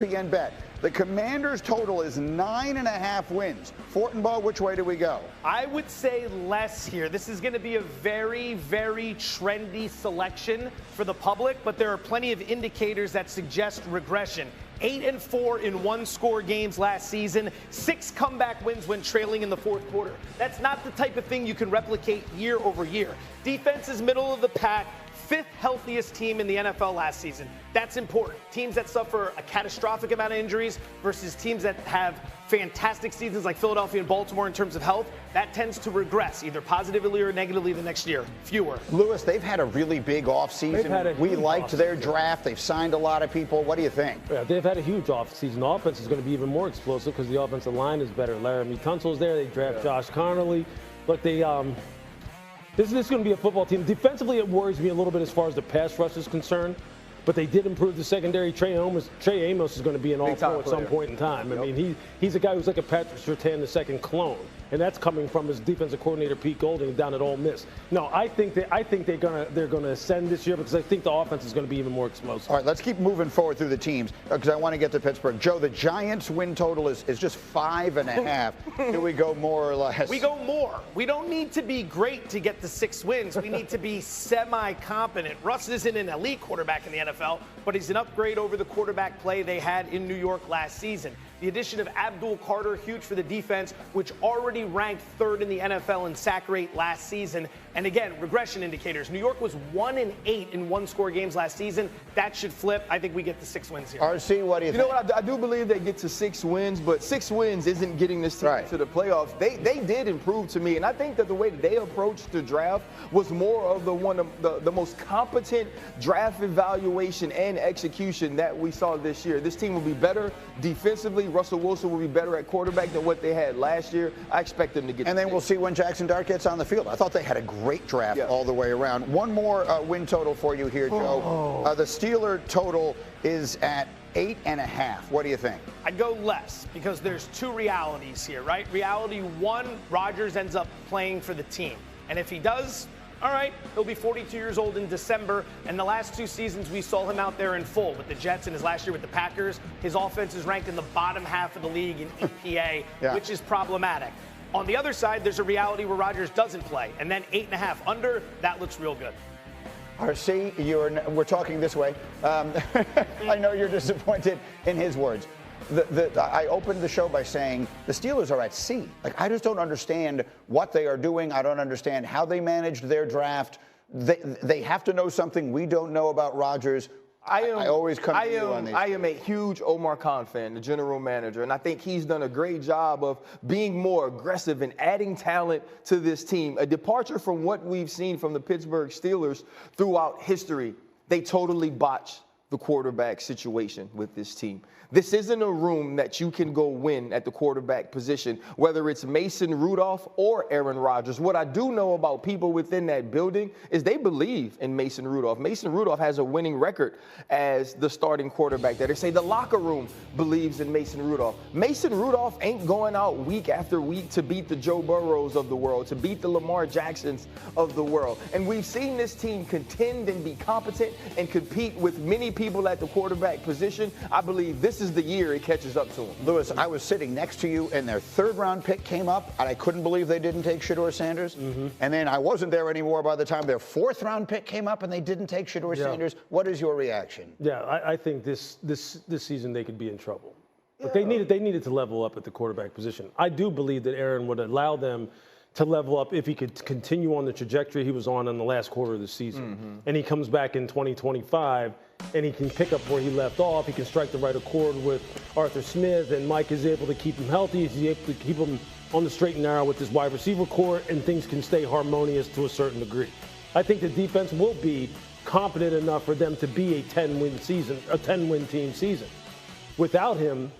ESPN bet. The Commanders' total is 9.5 wins. Fortenbaugh, which way do we go? I would say less here. This is going to be a very, very trendy selection for the public, but there are plenty of indicators that suggest regression. 8-4 in one-score games last season, 6 comeback wins when trailing in the fourth quarter. That's not the type of thing you can replicate year over year. Defense is middle of the pack. 5th healthiest team in the NFL last season. That's important. Teams that suffer a catastrophic amount of injuries versus teams that have fantastic seasons like Philadelphia and Baltimore in terms of health, that tends to regress either positively or negatively the next year. Fewer. Lewis, they've had a really big offseason. We liked their draft. They've signed a lot of people. What do you think? Yeah, they've had a huge offseason. The offense is going to be even more explosive because the offensive line is better. Laramie Tunsil's there. They draft Josh Connolly. Look, This is going to be a football team. Defensively, it worries me a little bit as far as the pass rush is concerned, but they did improve the secondary. Trey Amos is going to be an all-pro at some point in time. I mean, he's a guy who's like a Patrick Surtain II clone, and that's coming from his defensive coordinator Pete Golding down at Ole Miss. No, I think they're going to ascend this year because I think the offense is going to be even more explosive. All right, let's keep moving forward through the teams because I want to get to Pittsburgh. Joe, the Giants' win total is just 5.5. Do we go more or less? We go more. We don't need to be great to get the 6 wins. We need to be semi-competent. Russ isn't an elite quarterback in the NFL, but he's an upgrade over the quarterback play they had in New York last season. The addition of Abdul Carter, huge for the defense, which already ranked 3rd in the NFL in sack rate last season. And again, regression indicators. New York was 1-8 in one-score games last season. That should flip. I think we get the 6 wins here. RC, what do you think? You know what? I do believe they get to 6 wins, but 6 wins isn't getting this team to the playoffs. They did improve to me, and I think that the way that they approached the draft was more of the most competent draft evaluation and execution that we saw this year. This team will be better defensively. Russell Wilson will be better at quarterback than what they had last year. I expect them to get. And then we'll see when Jackson Dart gets on the field. I thought they had a great draft all the way around. One more win total for you here, Joe. The Steeler total is at 8.5. What do you think? I'd go less because there's 2 realities here, right? Reality 1, Rodgers ends up playing for the team. And if he does, all right, he'll be 42 years old in December, and the last 2 seasons we saw him out there in full with the Jets and his last year with the Packers. His offense is ranked in the bottom half of the league in EPA, which is problematic. On the other side, there's a reality where Rodgers doesn't play, and then 8.5 under, that looks real good. RC, we're talking this way. I know you're disappointed in his words. I opened the show by saying the Steelers are at sea. Like, I just don't understand what they are doing. I don't understand how they managed their draft. They have to know something we don't know about Rodgers. I always come to you on these. I am a huge Omar Khan fan, the general manager, and I think he's done a great job of being more aggressive and adding talent to this team. A departure from what we've seen from the Pittsburgh Steelers throughout history. They totally botched the quarterback situation with this team. This isn't a room that you can go win at the quarterback position, whether it's Mason Rudolph or Aaron Rodgers. What I do know about people within that building is they believe in Mason Rudolph. Mason Rudolph has a winning record as the starting quarterback there. They say the locker room believes in Mason Rudolph. Mason Rudolph ain't going out week after week to beat the Joe Burrows of the world, to beat the Lamar Jacksons of the world. And we've seen this team contend and be competent and compete with many people at the quarterback position. I believe this is the year it catches up to them. Lewis, I was sitting next to you, and their 3rd-round pick came up, and I couldn't believe they didn't take Shedeur Sanders. And then I wasn't there anymore by the time their 4th-round pick came up, and they didn't take Shedeur Sanders. What is your reaction? Yeah, I think this season they could be in trouble. But they needed to level up at the quarterback position. I do believe that Aaron would allow them to level up if he could continue on the trajectory he was on in the last quarter of the season. And he comes back in 2025, and he can pick up where he left off. He can strike the right accord with Arthur Smith, and Mike is able to keep him healthy. He's able to keep him on the straight and narrow with his wide receiver core, and things can stay harmonious to a certain degree. I think the defense will be competent enough for them to be a 10-win team season. Without him,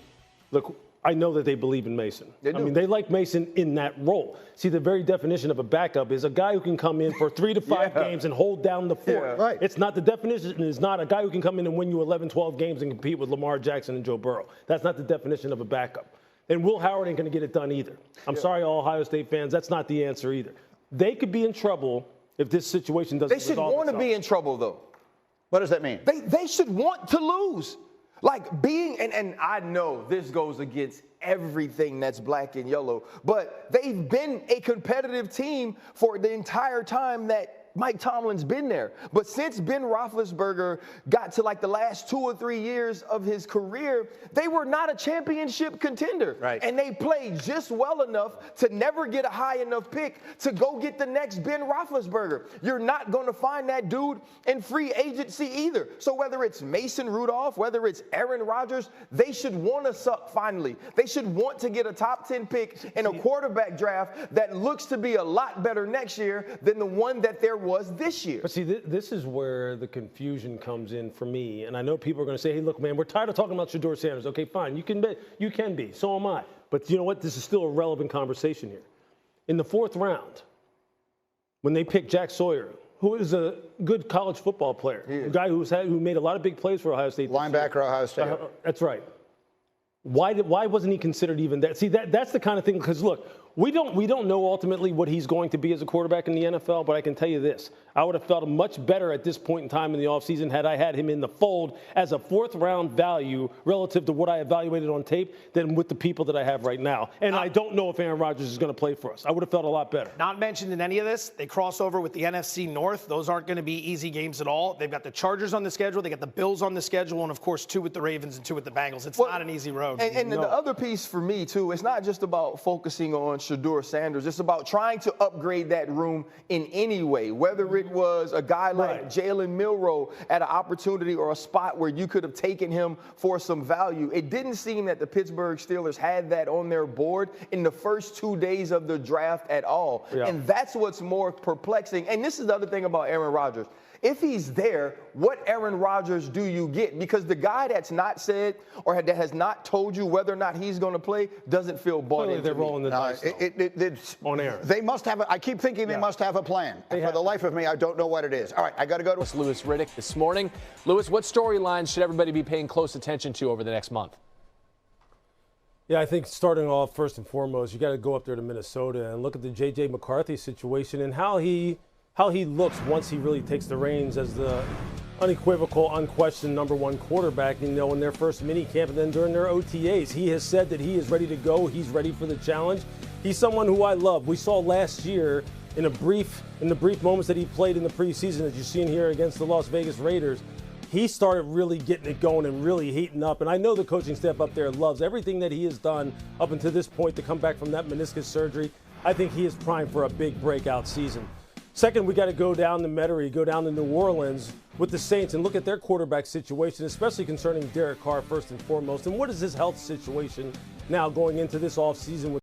look, I know that they believe in Mason. I mean, they like Mason in that role. See, the very definition of a backup is a guy who can come in for 3 to 5 games and hold down the fort. Right. It's not the definition is not a guy who can come in and win you 11, 12 games and compete with Lamar Jackson and Joe Burrow. That's not the definition of a backup. And Will Howard ain't going to get it done either. I'm sorry, all Ohio State fans. That's not the answer either. They could be in trouble if this situation doesn't resolve itself. They should want to be in trouble, though. What does that mean? They should want to lose. Like being, and I know this goes against everything that's black and yellow, but they've been a competitive team for the entire time that Mike Tomlin's been there. But since Ben Roethlisberger got to like the last 2 or 3 years of his career, they were not a championship contender. Right. And they played just well enough to never get a high enough pick to go get the next Ben Roethlisberger. You're not going to find that dude in free agency either. So whether it's Mason Rudolph, whether it's Aaron Rodgers, they should want to suck finally. They should want to get a top 10 pick in a quarterback draft that looks to be a lot better next year than the one that there was this year. But see, this is where the confusion comes in for me. And I know people are going to say, hey, look, man, we're tired of talking about Shedeur Sanders. Okay, fine. You can be. So am I. But you know what? This is still a relevant conversation here. In the 4th round, when they picked Jack Sawyer, who is a good college football player, a guy who made a lot of big plays for Ohio State. Linebacker, Ohio State. That's right. Why wasn't he considered even that? See, that's the kind of thing, because look, we don't know ultimately what he's going to be as a quarterback in the NFL, but I can tell you this. I would have felt much better at this point in time in the offseason had I had him in the fold as a 4th-round value relative to what I evaluated on tape than with the people that I have right now. And I don't know if Aaron Rodgers is going to play for us. I would have felt a lot better. Not mentioned in any of this, they cross over with the NFC North. Those aren't going to be easy games at all. They've got the Chargers on the schedule. They got the Bills on the schedule. And, of course, 2 with the Ravens and 2 with the Bengals. It's not an easy road. And the other piece for me, too, it's not just about focusing on Shedeur Sanders. It's about trying to upgrade that room in any way, whether it was a guy like Jalen Milroe at an opportunity or a spot where you could have taken him for some value. It didn't seem that the Pittsburgh Steelers had that on their board in the first 2 days of the draft at all. Yeah. And that's what's more perplexing. And this is the other thing about Aaron Rodgers. If he's there, what Aaron Rodgers do you get? Because the guy that's not said or that has not told you whether or not he's going to play doesn't feel bought into. They're rolling the dice It's on Aaron. They must have I keep thinking they must have a plan. For the life of me, I don't know what it is. All right, I got to go to Louis Riddick this morning. Louis, what storylines should everybody be paying close attention to over the next month? Yeah, I think starting off first and foremost, you got to go up there to Minnesota and look at the J.J. McCarthy situation and how he looks once he really takes the reins as the unequivocal, unquestioned #1 quarterback, in their first mini camp and then during their OTAs. He has said that he is ready to go. He's ready for the challenge. He's someone who I love. We saw last year in the brief moments that he played in the preseason, as you've seen here against the Las Vegas Raiders, he started really getting it going and really heating up. And I know the coaching staff up there loves everything that he has done up until this point to come back from that meniscus surgery. I think he is primed for a big breakout season. Second, we got to go down to Metairie, go down to New Orleans with the Saints and look at their quarterback situation, especially concerning Derek Carr first and foremost. And what is his health situation now going into this offseason with